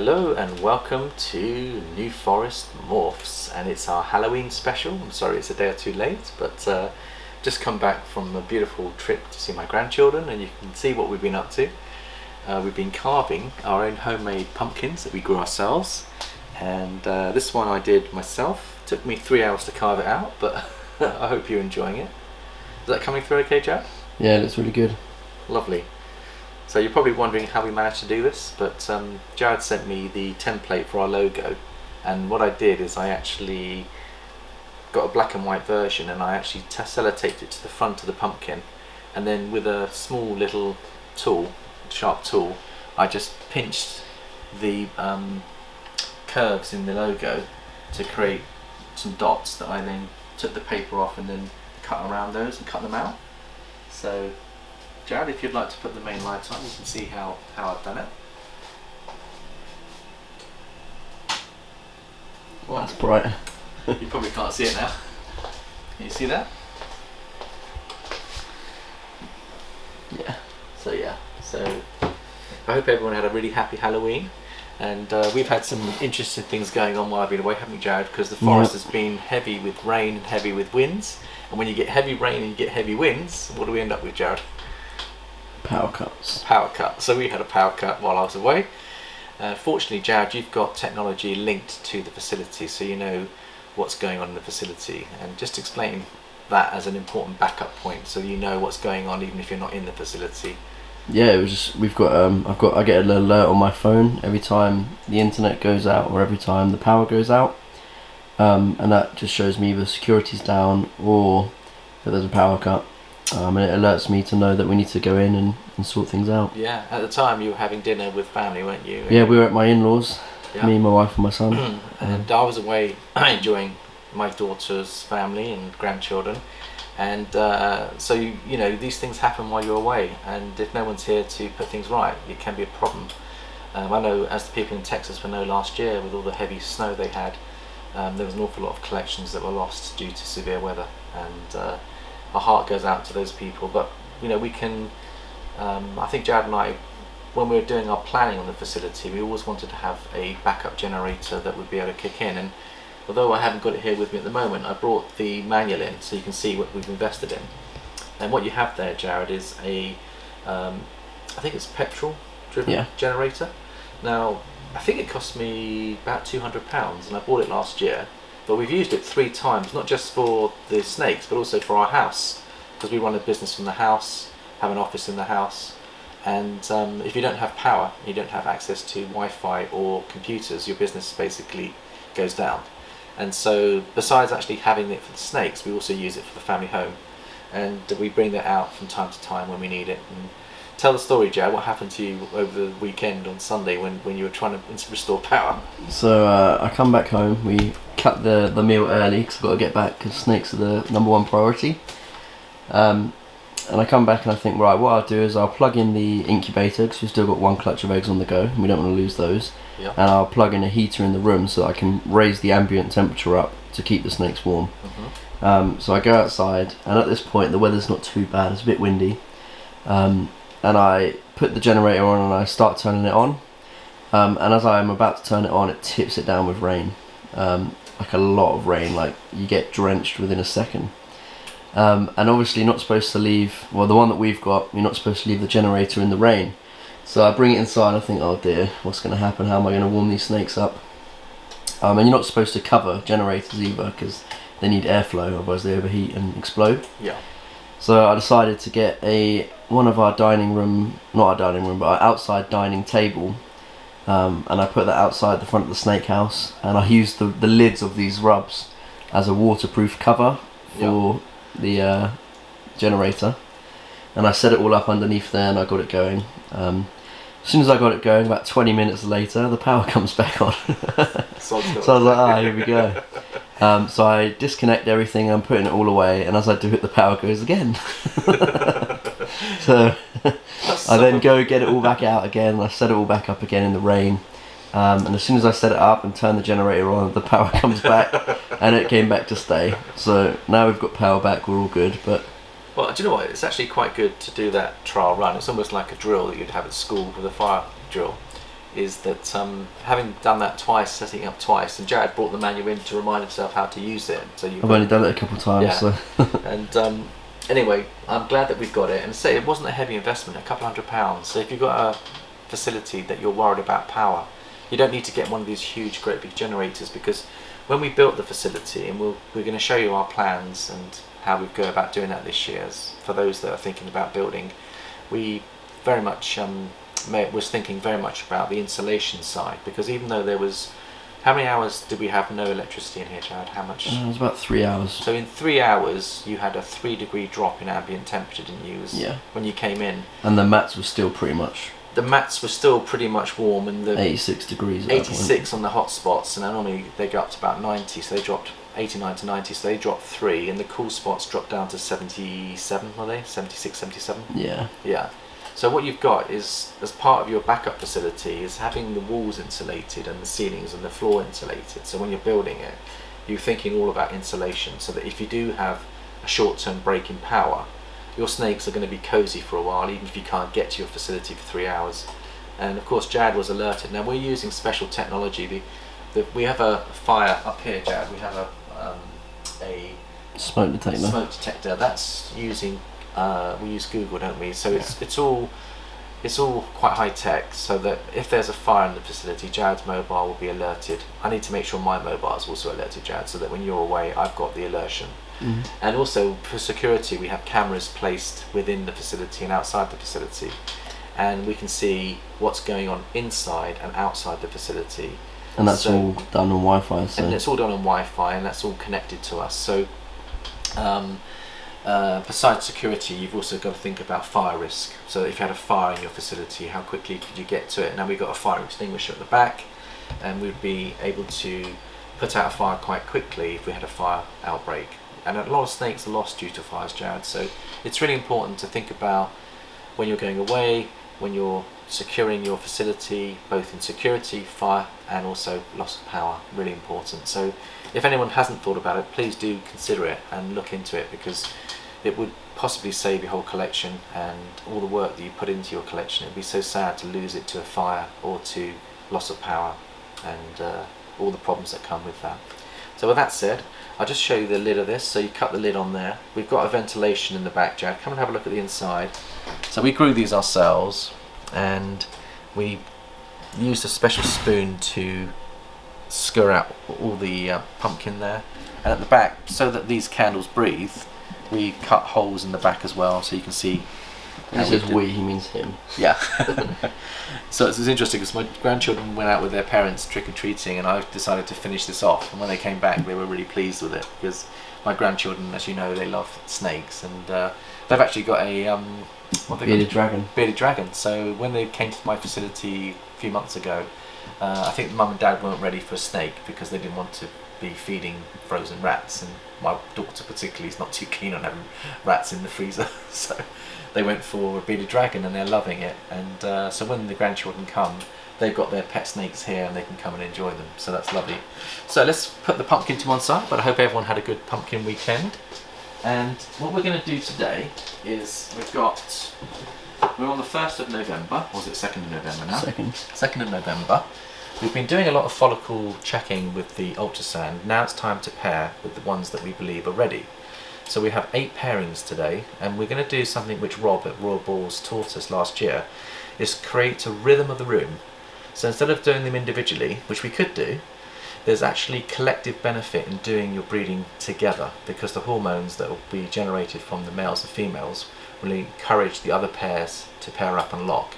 Hello and welcome to New Forest Morphs, and it's our Halloween special. I'm sorry it's a day or two late, but just come back from a beautiful trip to see my grandchildren, and you can see what we've been up to. We've been carving our own homemade pumpkins that we grew ourselves, and this one I did myself. It took me 3 hours to carve it out, but I hope you're enjoying it. Is that coming through okay, Jared? Yeah, it looks really good. Lovely. So you're probably wondering how we managed to do this, but Jared sent me the template for our logo, and what I did is I actually got a black and white version, and I actually sellotaped it to the front of the pumpkin, and then with a small little tool, sharp tool, I just pinched the curves in the logo to create some dots that I then took the paper off and then cut around those and cut them out. So Jared, if you'd like to put the main light on, you can see how I've done it. Well, that's bright. You probably can't see it now. Can you see that? Yeah. So I hope everyone had a really happy Halloween, and we've had some interesting things going on while I've been away, haven't we, Jared? Because the forest has been heavy with rain and heavy with winds, and when you get heavy rain and you get heavy winds, what do we end up with, Jared? Power cuts. Power cut. So we had a power cut while I was away. Fortunately, Jared, you've got technology linked to the facility, so you know what's going on in the facility, and just explain that as an important backup point, so you know what's going on even if you're not in the facility. Yeah, it was just, we've got I get an alert on my phone every time the internet goes out or every time the power goes out, and that just shows me either security's down or that there's a power cut. And it alerts me to know that we need to go in and sort things out. Yeah, at the time you were having dinner with family, weren't you? Yeah, we were at my in-laws, yeah. Me, my wife and my son. And I was away enjoying my daughter's family and grandchildren. And so, you know, these things happen while you're away. And if no one's here to put things right, it can be a problem. I know, as the people in Texas will know, last year with all the heavy snow they had, there was an awful lot of collections that were lost due to severe weather. And our heart goes out to those people, but you know, we can I think Jared and I, when we were doing our planning on the facility, we always wanted to have a backup generator that would be able to kick in, and although I haven't got it here with me at the moment, I brought the manual in so you can see what we've invested in. And what you have there, Jared, is a I think it's petrol driven generator. Now I think it cost me about £200, and I bought it last year. But we've used it 3 times, not just for the snakes, but also for our house, because we run a business from the house, have an office in the house, and if you don't have power, you don't have access to Wi-Fi or computers, your business basically goes down. And so, besides actually having it for the snakes, we also use it for the family home, and we bring that out from time to time when we need it. And tell the story, Jared. What happened to you over the weekend on Sunday when you were trying to restore power? So I come back home. We cut the meal early because I've got to get back because snakes are the #1 priority. And I come back and I think, right, what I'll do is I'll plug in the incubator because we've still got 1 clutch of eggs on the go and we don't want to lose those. Yep. And I'll plug in a heater in the room so that I can raise the ambient temperature up to keep the snakes warm. So I go outside, and at this point the weather's not too bad, it's a bit windy. And I put the generator on and I start turning it on. And as I'm about to turn it on, it tips it down with rain. Like a lot of rain, like you get drenched within a second. And obviously you're not supposed to leave, well, the one that we've got, you're not supposed to leave the generator in the rain. So I bring it inside and I think, oh dear, what's going to happen? How am I going to warm these snakes up? And you're not supposed to cover generators either because they need airflow, otherwise they overheat and explode. Yeah. So I decided to get one of our dining room, not our dining room, but our outside dining table, and I put that outside the front of the snake house, and I used the lids of these rubs as a waterproof cover for the generator, and I set it all up underneath there and I got it going. As soon as I got it going, about 20 minutes later, the power comes back on. So I was like, here we go. So I disconnect everything, I'm putting it all away, and as I do it, the power goes again. So I then go get it all back out again, and I set it all back up again in the rain. And as soon as I set it up and turn the generator on, the power comes back, and it came back to stay. So now we've got power back, we're all good. But well, do you know what? It's actually quite good to do that trial run. It's almost like a drill that you'd have at school with a fire drill. is that having done that twice, setting up twice, and Jared brought the manual in to remind himself how to use it. So I've only done it a couple of times. Yeah. So. And anyway, I'm glad that we've got it. And say it wasn't a heavy investment, a couple £100. So if you've got a facility that you're worried about power, you don't need to get one of these huge, great big generators, because when we built the facility, and we're going to show you our plans and how we go about doing that this year, for those that are thinking about building, we very much was thinking very much about the insulation side, because even though there was, how many hours did we have no electricity in here, Jared? How much? It was about 3 hours. So in 3 hours you had a 3-degree drop in ambient temperature, didn't you? Yeah. When you came in. And the mats were still pretty much. The mats were still pretty much warm, and the 86 degrees. 86 on the hot spots, and then normally they go up to about 90, so they dropped 89 to 90, so they dropped 3, and the cool spots dropped down to 77, were they? 76, 77? Yeah. Yeah. So what you've got is, as part of your backup facility, is having the walls insulated and the ceilings and the floor insulated. So when you're building it, you're thinking all about insulation, so that if you do have a short-term break in power, your snakes are going to be cozy for a while, even if you can't get to your facility for 3 hours. And of course Jared was alerted. Now we're using special technology. We have a fire up here, Jared. We have a smoke detector. Smoke detector. That's using we use Google, don't we? So it's all quite high tech, so that if there's a fire in the facility, Jared's mobile will be alerted. I need to make sure my mobile is also alerted, Jared, so that when you're away, I've got the alertion. Mm-hmm. And also for security, we have cameras placed within the facility and outside the facility, and we can see what's going on inside and outside the facility. And that's all done on Wi-Fi. So. And it's all done on Wi-Fi, and that's all connected to us. So besides security, you've also got to think about fire risk. So if you had a fire in your facility, how quickly could you get to it? Now we've got a fire extinguisher at the back, and we'd be able to put out a fire quite quickly if we had a fire outbreak. And a lot of snakes are lost due to fires, Jared. So it's really important to think about when you're going away, when you're securing your facility, both in security, fire, and also loss of power. Really important. So if anyone hasn't thought about it, please do consider it and look into it, because it would possibly save your whole collection and all the work that you put into your collection. It would be so sad to lose it to a fire or to loss of power, and all the problems that come with that. So with that said, I'll just show you the lid of this. So you cut the lid on there. We've got a ventilation in the back, Jared. Come and have a look at the inside. So we grew these ourselves, and we used a special spoon to scour out all the pumpkin there. And at the back, so that these candles breathe, we cut holes in the back as well, so you can see. When he says we, he means him. Yeah. So it's interesting, because my grandchildren went out with their parents trick-or-treating, and I decided to finish this off, and when they came back they were really pleased with it, because my grandchildren, as you know, they love snakes, and they've actually got a bearded dragon. Bearded dragon. So when they came to my facility a few months ago, I think Mum and Dad weren't ready for a snake, because they didn't want to be feeding frozen rats, and my daughter particularly is not too keen on having rats in the freezer. So they went for a bearded dragon, and they're loving it. And so when the grandchildren come, they've got their pet snakes here, and they can come and enjoy them. So that's lovely. So let's put the pumpkin to one side, but I hope everyone had a good pumpkin weekend. And what we're going to do today is we're on the 1st of November, or was it 2nd of November now? 2nd of November. We've been doing a lot of follicle checking with the ultrasound. Now it's time to pair with the ones that we believe are ready. So we have 8 pairings today, and we're going to do something which Rob at Royal Balls taught us last year, is create a rhythm of the room. So instead of doing them individually, which we could do, there's actually collective benefit in doing your breeding together, because the hormones that will be generated from the males and females will encourage the other pairs to pair up and lock.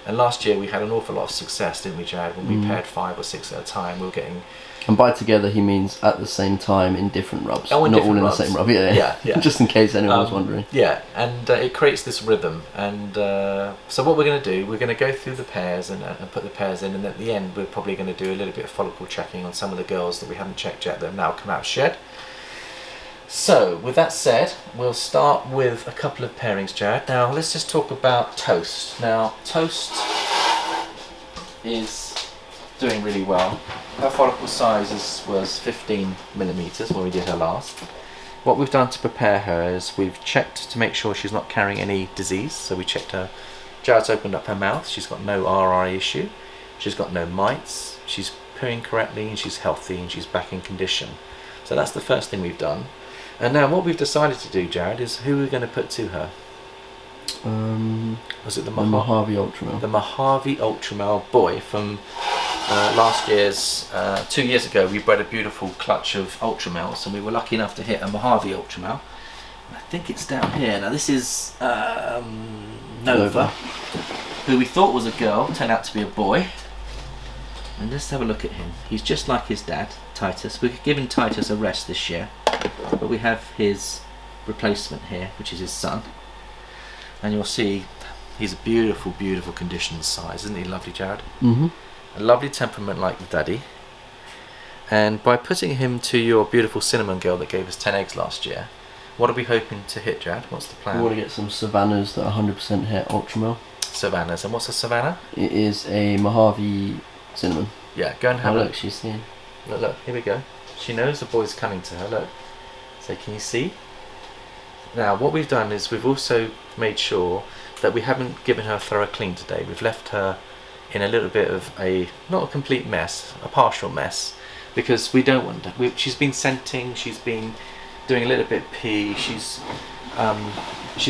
And last year we had an awful lot of success, didn't we, Jared? When we paired 5 or 6 at a time, we were getting... And by together he means at the same time in different rubs. Oh, not all in the same rub, yeah. Just in case anyone was wondering. Yeah, and it creates this rhythm. And so what we're going to do, we're going to go through the pairs and put the pairs in, and at the end we're probably going to do a little bit of follicle checking on some of the girls that we haven't checked yet that have now come out of shed. So with that said, we'll start with a couple of pairings, Jared. Now let's just talk about Toast. Now Toast is doing really well. Her follicle size was 15 millimeters when we did her last. What we've done to prepare her is we've checked to make sure she's not carrying any disease. So we checked her. Jared's opened up her mouth. She's got no RI issue. she's got no mites, she's pooing correctly, and she's healthy, and she's back in condition. So that's the first thing we've done. And now what we've decided to do, Jared, is who we're going to put to her. Was it the Mojave Ultramel? The Mojave Ultramel boy from last year's, 2 years ago, we bred a beautiful clutch of Ultramels, and we were lucky enough to hit a Mojave Ultramel. I think it's down here. Now this is Nova, who we thought was a girl, turned out to be a boy. And let's have a look at him. He's just like his dad, Titus. We're giving Titus a rest this year, but we have his replacement here, which is his son. And you'll see he's a beautiful, beautiful conditioned size. Isn't he lovely, Jared? Mm-hmm. A lovely temperament like the daddy. And by putting him to your beautiful cinnamon girl that gave us 10 eggs last year, what are we hoping to hit, Jared? What's the plan? We want to get some Savannahs that are 100% hit Ultramel. Savannahs. And what's a Savannah? It is a Mojave cinnamon. Yeah, go and have a look. She's seeing. Look, here we go. She knows the boy's coming to her, look. So can you see? Now what we've done is we've also made sure that we haven't given her a thorough clean today. We've left her in a little bit of not a complete mess, a partial mess, because we don't want to. She's been scenting, she's been doing a little bit of pee, she's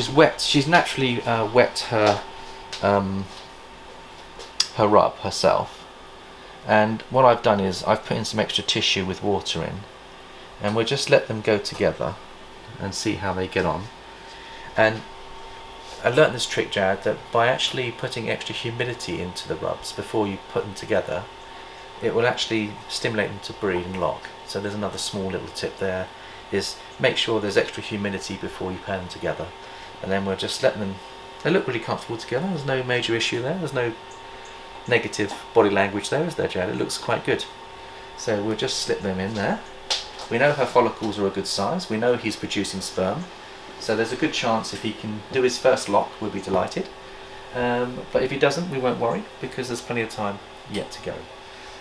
wet, she's naturally wet her rub herself. And what I've done is I've put in some extra tissue with water in, and we'll just let them go together and see how they get on. And I learnt this trick, Jared, that by actually putting extra humidity into the rubs before you put them together, it will actually stimulate them to breed and lock. So there's another small little tip there, is make sure there's extra humidity before you pair them together. And then we'll just let them, they look really comfortable together, there's no major issue there, there's no negative body language there, is there, Jared? It looks quite good. So we'll just slip them in there. We know her follicles are a good size, we know he's producing sperm, so there's a good chance if he can do his first lock, we'll be delighted. But if he doesn't, we won't worry, because there's plenty of time yet to go.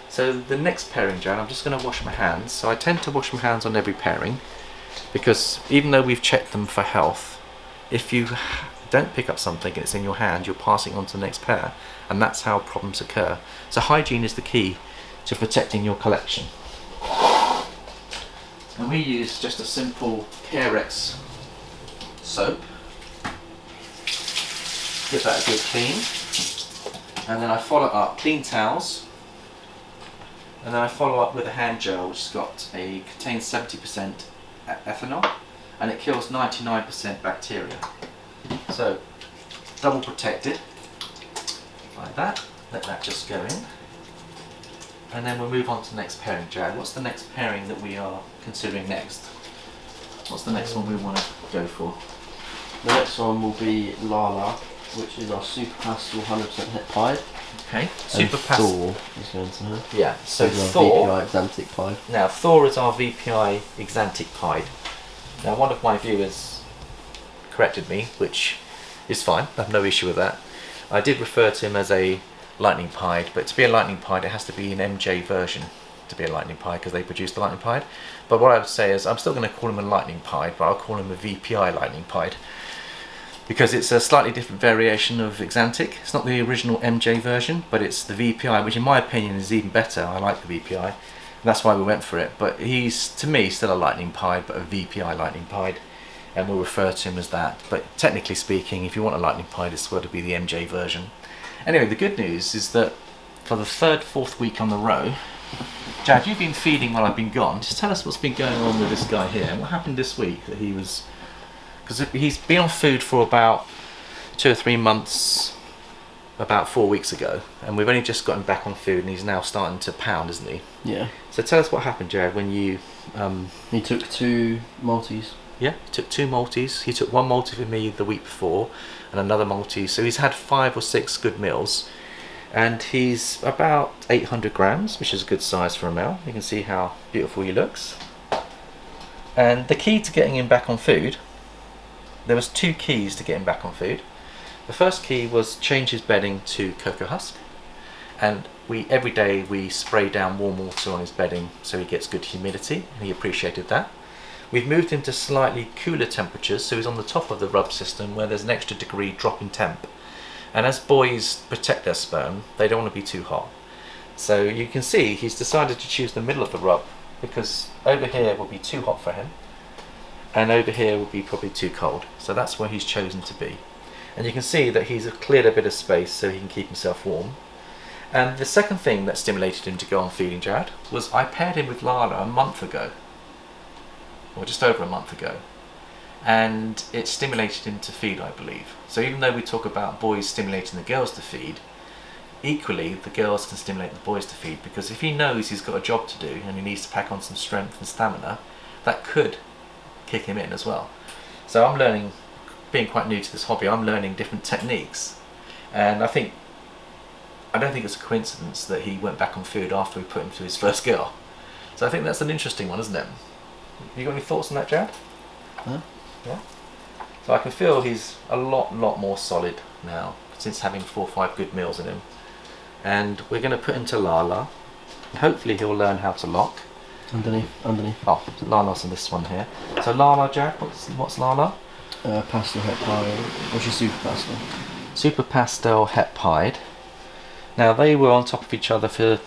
So the next pairing, Jared, I'm just going to wash my hands. So I tend to wash my hands on every pairing, because even though we've checked them for health, if you don't pick up something and it's in your hand, you're passing on to the next pair, and that's how problems occur. So hygiene is the key to protecting your collection. And we use just a simple Carex soap. Give that a good clean. And then I follow up clean towels. And then I follow up with a hand gel which contains 70% ethanol, and it kills 99% bacteria. So double protected like that. Let that just go in. And then we'll move on to the next pairing, Jared. What's the next pairing that we are considering next? What's the next one we want to go for? The next one will be Lala, which is our Super Pastel 100% het pied. Okay, Super Pastel. Thor is going to her. Yeah, so Is Thor. our VPI Exantic pied. Now Thor is our VPI Exantic pied. Now one of my viewers corrected me, which is fine. I have no issue with that. I did refer to him as a lightning pied, but to be a lightning pied it has to be an MJ version to be a lightning pied, because they produce the lightning pied. But what I would say is I'm still going to call him a lightning pied, but I'll call him a VPI lightning pied, because it's a slightly different variation of Exantic. It's not the original MJ version, but it's the VPI, which in my opinion is even better. I like the VPI, and that's why we went for it. But he's, to me, still a lightning pied, but a VPI lightning pied, and we'll refer to him as that. But technically speaking, if you want a lightning pied, it's got to be the MJ version. Anyway, the good news is that for the third, fourth week on the row, Jack, you've been feeding while I've been gone. Just tell us what's been going on with this guy here. What happened this week that he was... Because he's been on food for about 2 or 3 months, about 4 weeks ago, and we've only just gotten back on food, and he's now starting to pound, isn't he? Yeah. So tell us what happened, Jared, when you... He took 2 Maltese. Yeah, he took 2 Maltese. He took 1 Maltese for me the week before, and another Maltese. So he's had 5 or 6 good meals, and he's about 800 grams, which is a good size for a male. You can see how beautiful he looks. And the key to getting him back on food, there was 2 keys to get him back on food. The first key was change his bedding to cocoa husk, and every day we spray down warm water on his bedding so he gets good humidity, and he appreciated that. We've moved him to slightly cooler temperatures, so he's on the top of the rub system where there's an extra degree drop in temp. And as boys protect their sperm, they don't want to be too hot. So you can see he's decided to choose the middle of the rub, because over here will be too hot for him, and over here will be probably too cold. So that's where he's chosen to be. And you can see that he's cleared a bit of space so he can keep himself warm. And the second thing that stimulated him to go on feeding, Jared, was I paired him with Lala a month ago, or just over a month ago, and it stimulated him to feed, I believe. So even though we talk about boys stimulating the girls to feed, equally the girls can stimulate the boys to feed, because if he knows he's got a job to do and he needs to pack on some strength and stamina, that could kick him in as well. So I'm learning, being quite new to this hobby, I'm learning different techniques, and I don't think it's a coincidence that he went back on food after we put him to his first girl. So I think that's an interesting one, isn't it? You got any thoughts on that, Jared? Huh? Yeah. So I can feel he's a lot more solid now since having 4 or 5 good meals in him. And we're going to put him to Lala. Hopefully he'll learn how to lock. Underneath. Oh, Lala's on this one here. So Lala, Jared, what's Lala? Pastel het pie, or she's super pastel. Super pastel het pied. Now they were on top of each other for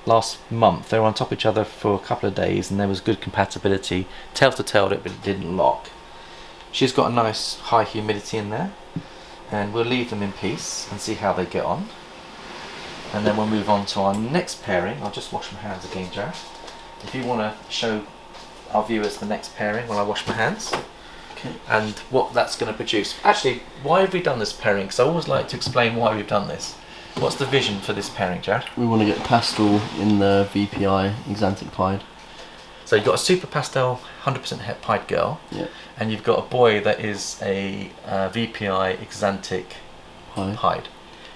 last month. They were on top of each other for a couple of days, and there was good compatibility. Tail to tail, but it didn't lock. She's got a nice high humidity in there, and we'll leave them in peace and see how they get on. And then we'll move on to our next pairing. I'll just wash my hands again, Jared. If you want to show our viewers the next pairing while I wash my hands. Okay. And what that's going to produce. Actually, why have we done this pairing? Because I always like to explain why we've done this. What's the vision for this pairing, Jared? We want to get pastel in the VPI exantic pied. So you've got a super pastel 100% het pied girl, Yeah. and you've got a boy that is a VPI exantic pied.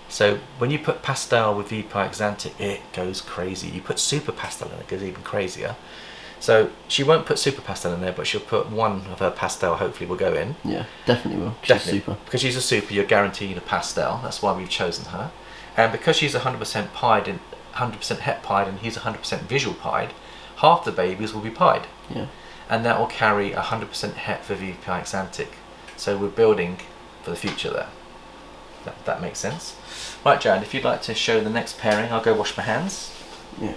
So when you put pastel with VPI exantic, it goes crazy. You put super pastel in it, it goes even crazier. So she won't put super pastel in there, but she'll put one of her pastel, hopefully will go in. Yeah, definitely will. Definitely. She's super. Because she's a super, you're guaranteed a pastel. That's why we've chosen her. And because she's 100% pied and 100% het pied, and he's 100% visual pied, half the babies will be pied. Yeah. And that will carry 100% het for VPI exantic. So we're building for the future there. That makes sense. Right, Jared, if you'd like to show the next pairing, I'll go wash my hands. Yeah.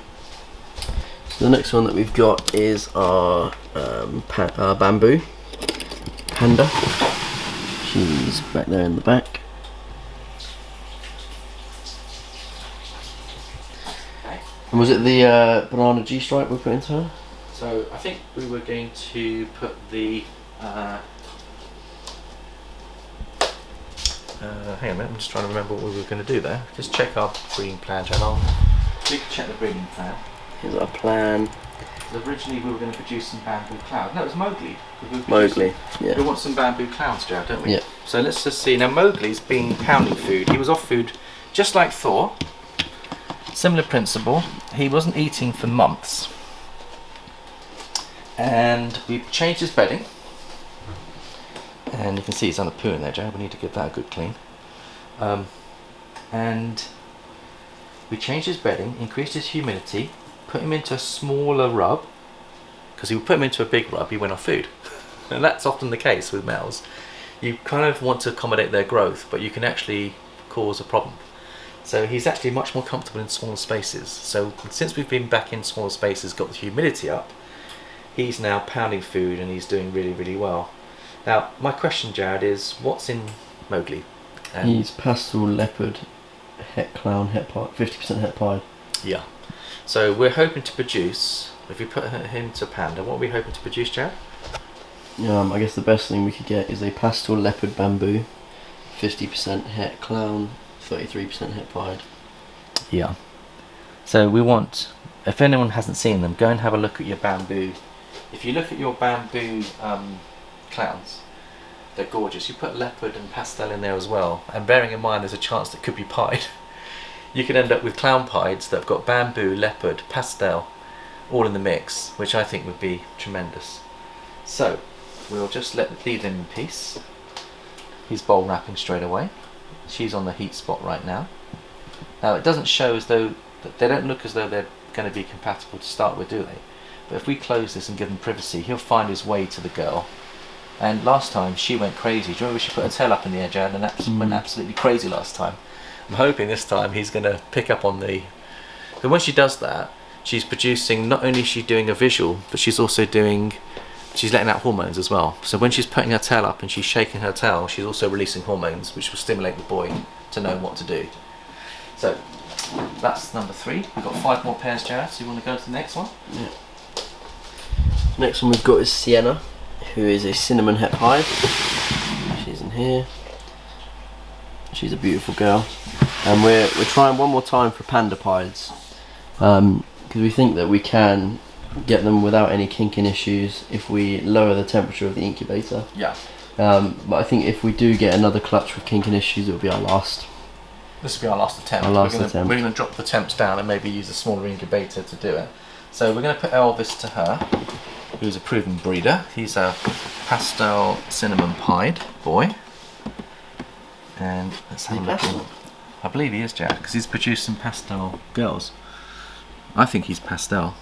So the next one that we've got is our bamboo Panda. She's back there in the back. Okay. And was it the banana G-stripe we put into her? So I think we were going to put the hang on a minute, I'm just trying to remember what we were going to do there. Just check our breeding plan, Jan. We can check the breeding plan. Here's our plan. Originally we were going to produce some bamboo clouds. No, it was Mowgli. Mowgli, yeah. We want some bamboo clouds, Jared, don't we? Yeah. So let's just see. Now Mowgli's been pounding food. He was off food just like Thor. Similar principle. He wasn't eating for months. And we changed his bedding. And you can see he's done a poo in there, Jared. We need to give that a good clean. And we changed his bedding, increased his humidity, put him into a smaller rub, because if we put him into a big rub, he went off food. And that's often the case with males. You kind of want to accommodate their growth, but you can actually cause a problem. So he's actually much more comfortable in smaller spaces. So since we've been back in smaller spaces, got the humidity up, he's now pounding food and he's doing really well. Now, my question, Jared, is what's in Mowgli? He's pastel leopard, het clown, het pied, 50% het pied. Yeah. So we're hoping to produce, if we put him to Panda, what are we hoping to produce, Jared? I guess the best thing we could get is a pastel leopard bamboo, 50% het clown, 33% het pied. Yeah. So we want, if anyone hasn't seen them, go and have a look at your bamboo. If you look at your bamboo clowns, they're gorgeous. You put leopard and pastel in there as well, and bearing in mind there's a chance that could be pied, you could end up with clown pieds that have got bamboo, leopard, pastel all in the mix, which I think would be tremendous. So we'll just leave them in peace. He's bowl wrapping straight away. She's on the heat spot right now. Now it doesn't show as though, they don't look as though they're going to be compatible to start with, do they? But if we close this and give him privacy, he'll find his way to the girl. And last time she went crazy. Do you remember she put her tail up in the air, Jared, and went absolutely crazy last time? I'm hoping this time he's going to pick up on the But when she does that, she's producing, not only is she doing a visual, but she's also doing, she's letting out hormones as well. So when she's putting her tail up and she's shaking her tail, she's also releasing hormones, which will stimulate the boy to know what to do. So that's number 3. We've got 5 more pairs, Jared. So you want to go to the next one? Yeah. Next one we've got is Sienna, who is a cinnamon het pied. She's in here. She's a beautiful girl, and we're trying one more time for Panda pieds, because we think that we can get them without any kinking issues if we lower the temperature of the incubator. Yeah. But I think if we do get another clutch with kinking issues, it will be our last. This will be our last attempt. Our last attempt. We're going to drop the temps down and maybe use a smaller incubator to do it. So we're going to put Elvis to her, who's a proven breeder. He's a pastel cinnamon pied boy. And let's have a look. I believe he is, Jack, because he's produced some pastel girls. I think he's pastel.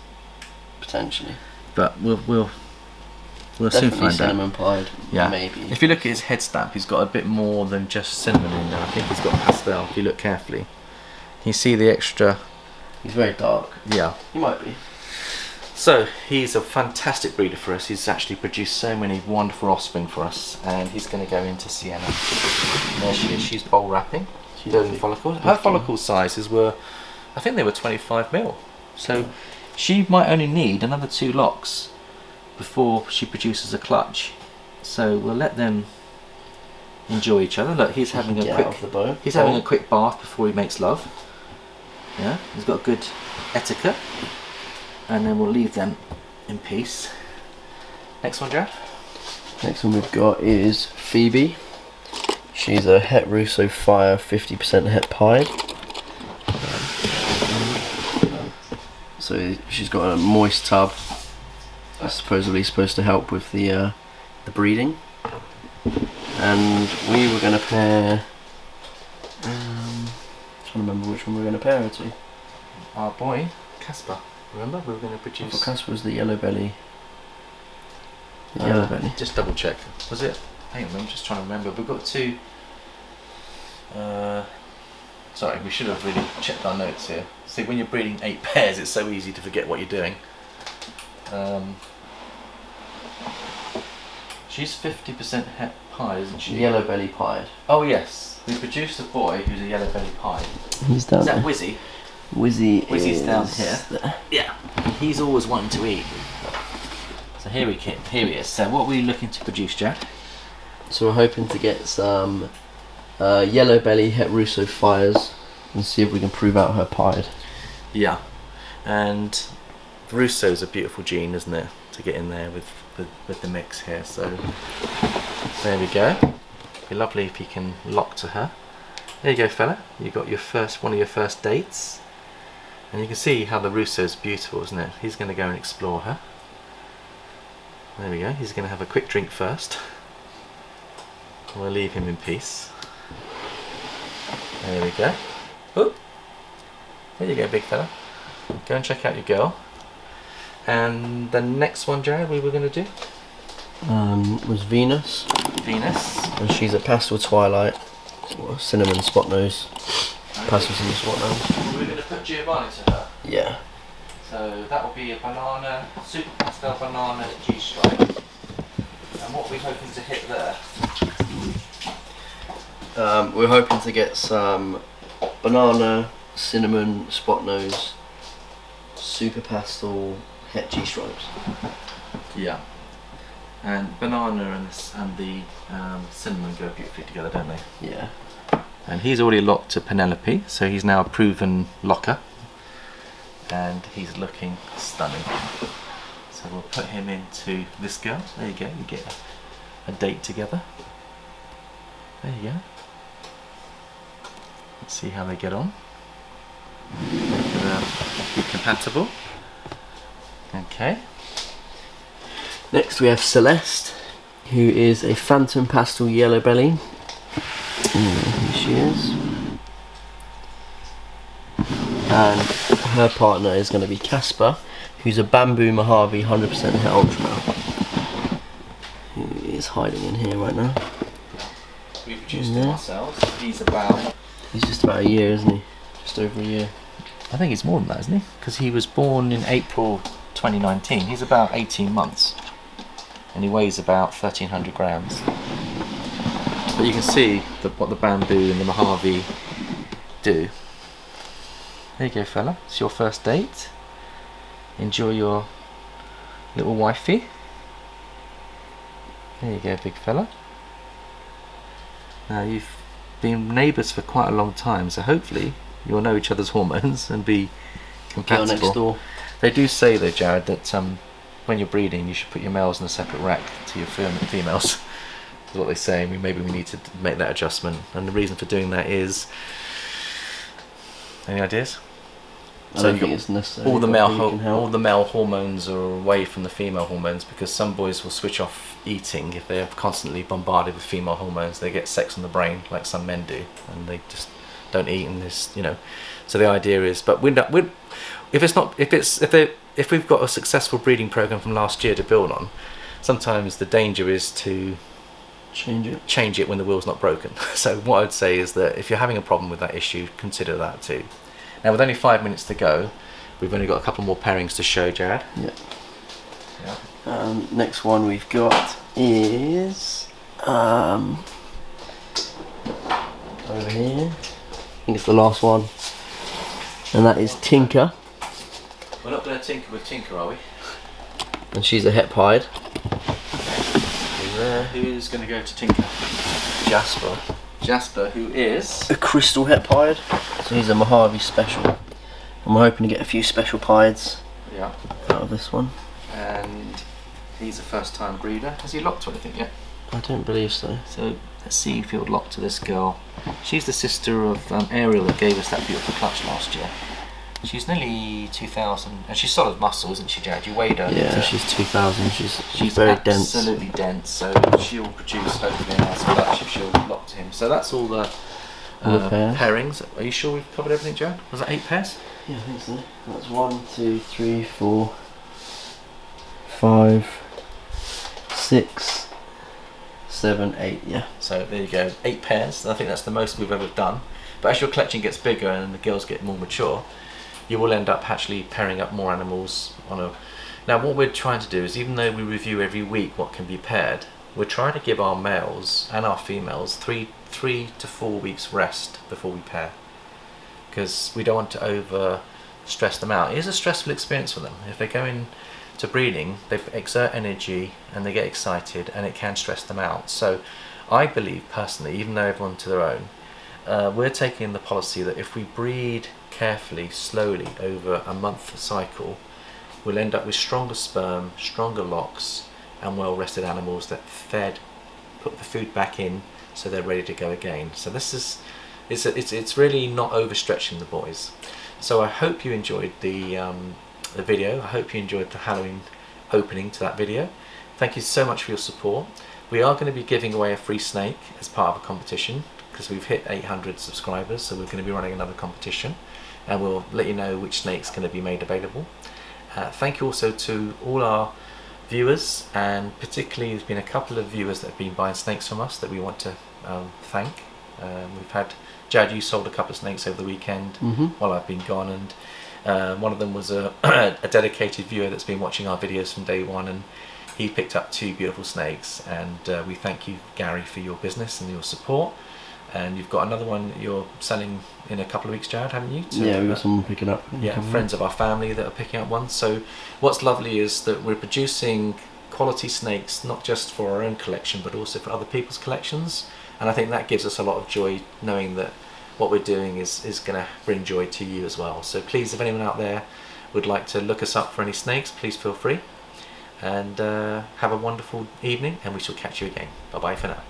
Potentially. But we'll soon Definitely find cinnamon out. pied. Yeah. Maybe. If you look at his head stamp, he's got a bit more than just cinnamon in there. I think he's got pastel. If you look carefully, you see the extra. He's very dark. Yeah. He might be. So he's a fantastic breeder for us. He's actually produced so many wonderful offspring for us, and he's going to go into Sienna. There she is. She's bowl wrapping, building follicles. Her follicle sizes were, I think they were 25 mil. So she might only need another 2 locks before she produces a clutch. So we'll let them enjoy each other. Look, he's having having a quick bath before he makes love. Yeah, he's got a good etiquette. And then we'll leave them in peace. Next one, Jeff. Next one we've got is Phoebe. She's a Het Russo Fire 50% het pied. So she's got a moist tub. That's supposedly supposed to help with the breeding. And we were going to pair. I'm trying to remember which one we were going to pair her to. Our boy, Casper. Remember, we were going to produce. Casper was the yellow belly. Yellow belly. Just double check. Was it? Hang on, I'm just trying to remember. We've got 2. Sorry, we should have really checked our notes here. See, when you're breeding 8 pairs, it's so easy to forget what you're doing. She's 50% het pied, isn't she? Yellow belly pied. Oh yes, we produced a boy who's a yellow belly pied. He's down there. Is that Wizzy? Wizzy's down here. There. Yeah. He's always wanting to eat. So here he is. So what were you looking to produce, Jack? So we're hoping to get some yellow belly Het Russo Fires and see if we can prove out her pied. Yeah. And Russo's a beautiful gene, isn't it? To get in there with the mix here. So there we go. It'd be lovely if you can lock to her. There you go, fella. You got your one of your first dates. And you can see how the Russo's beautiful, isn't it? He's going to go and explore her. There we go. He's going to have a quick drink first. We'll leave him in peace. There we go. Oh, there you go, big fella. Go and check out your girl. And the next one, Jared, we were going to do? Was Venus. Venus. And she's a pastel twilight. Cinnamon spot nose. Pastel cinnamon spot nose. We're going to put Giovanni to her. Yeah. So that will be a banana, super pastel banana G-stripe. And what are we hoping to hit there? We're hoping to get some banana, cinnamon, spot nose, super pastel, het G-stripes. Yeah. And banana and the cinnamon go beautifully together, don't they? Yeah. And he's already locked to Penelope, so he's now a proven locker. And he's looking stunning. So we'll put him into this girl. There you go, you get a date together. There you go. Let's see how they get on. Be compatible. Okay. Next we have Celeste, who is a phantom pastel yellow belly. Here she is. And her partner is going to be Casper, who's a bamboo Mojave 100% het ultra, who is hiding in here right now. We produced him ourselves. He's just about a year, isn't he? Just over a year. I think he's more than that, isn't he? Because he was born in April 2019. He's about 18 months. And he weighs about 1,300 grams. But you can see what the bamboo and the Mojave do. There you go, fella. It's your first date. Enjoy your little wifey. There you go, big fella. Now you've been neighbours for quite a long time, so hopefully you'll know each other's hormones and be compatible. Girl next door. They do say though, Jared, that when you're breeding, you should put your males in a separate rack to your females. Is what they say. Maybe we need to make that adjustment, and the reason for doing that is. Any ideas? I don't think it's necessary. All the male hormones are away from the female hormones, because some boys will switch off eating if they're constantly bombarded with female hormones. They get sex on the brain like some men do, and they just don't eat. And this, so the idea is, but if we've got a successful breeding program from last year to build on, sometimes the danger is to change it when the wheel's not broken. So what I'd say is that if you're having a problem with that issue, consider that too. Now with only 5 minutes to go, we've only got a couple more pairings to show, Jared. Yeah. Next one we've got is over here. I think it's the last one, and that is Tinker. We're not going to tinker with Tinker, are we? And she's a het pied. Who's going to go to Tinker? Jasper, who is a crystal het pied. So he's a Mojave special. I'm hoping to get a few special pieds out of this one. And he's a first time breeder. Has he locked to anything yet? I don't believe so. So let's see if he'll lock to this girl. She's the sister of Ariel that gave us that beautiful clutch last year. She's nearly 2,000, and she's solid muscle, isn't she, Jared? You weighed her. Yeah, she's 2,000. She's very dense. Absolutely dense. So she'll produce hopefully a nice clutch if she'll lock to him. So that's all the pairings. Are you sure we've covered everything, Jared? Was that 8 pairs? Yeah, I think so. That's 1, 2, 3, 4, 5, 6, 7, 8. Yeah. So there you go, 8 pairs. I think that's the most we've ever done. But as your collection gets bigger and the girls get more mature, you will end up actually pairing up more animals on a... Now what we're trying to do is, even though we review every week what can be paired, we're trying to give our males and our females 3 to 4 weeks rest before we pair, because we don't want to over stress them out. It is a stressful experience for them. If they go into breeding, they exert energy and they get excited, and it can stress them out. So I believe personally, even though everyone to their own, we're taking the policy that if we breed carefully, slowly over a month cycle, we'll end up with stronger sperm, stronger locks, and well-rested animals that put the food back in, so they're ready to go again. So this is, it's really not overstretching the boys. So I hope you enjoyed the video. I hope you enjoyed the Halloween opening to that video. Thank you so much for your support. We are going to be giving away a free snake as part of a competition, because we've hit 800 subscribers, so we're going to be running another competition, and we'll let you know which snake's going to be made available. Thank you also to all our viewers, and particularly there's been a couple of viewers that have been buying snakes from us that we want to thank. We've had, Jad, you sold a couple of snakes over the weekend while I've been gone, and one of them was a dedicated viewer that's been watching our videos from day one, and he picked up 2 beautiful snakes, and we thank you, Gary, for your business and your support. And you've got another one that you're selling in a couple of weeks, Jared, haven't you? Yeah, we've got someone picking up. Yeah, friends of our family that are picking up one. So what's lovely is that we're producing quality snakes, not just for our own collection, but also for other people's collections. And I think that gives us a lot of joy, knowing that what we're doing is going to bring joy to you as well. So please, if anyone out there would like to look us up for any snakes, please feel free. And have a wonderful evening, and we shall catch you again. Bye bye for now.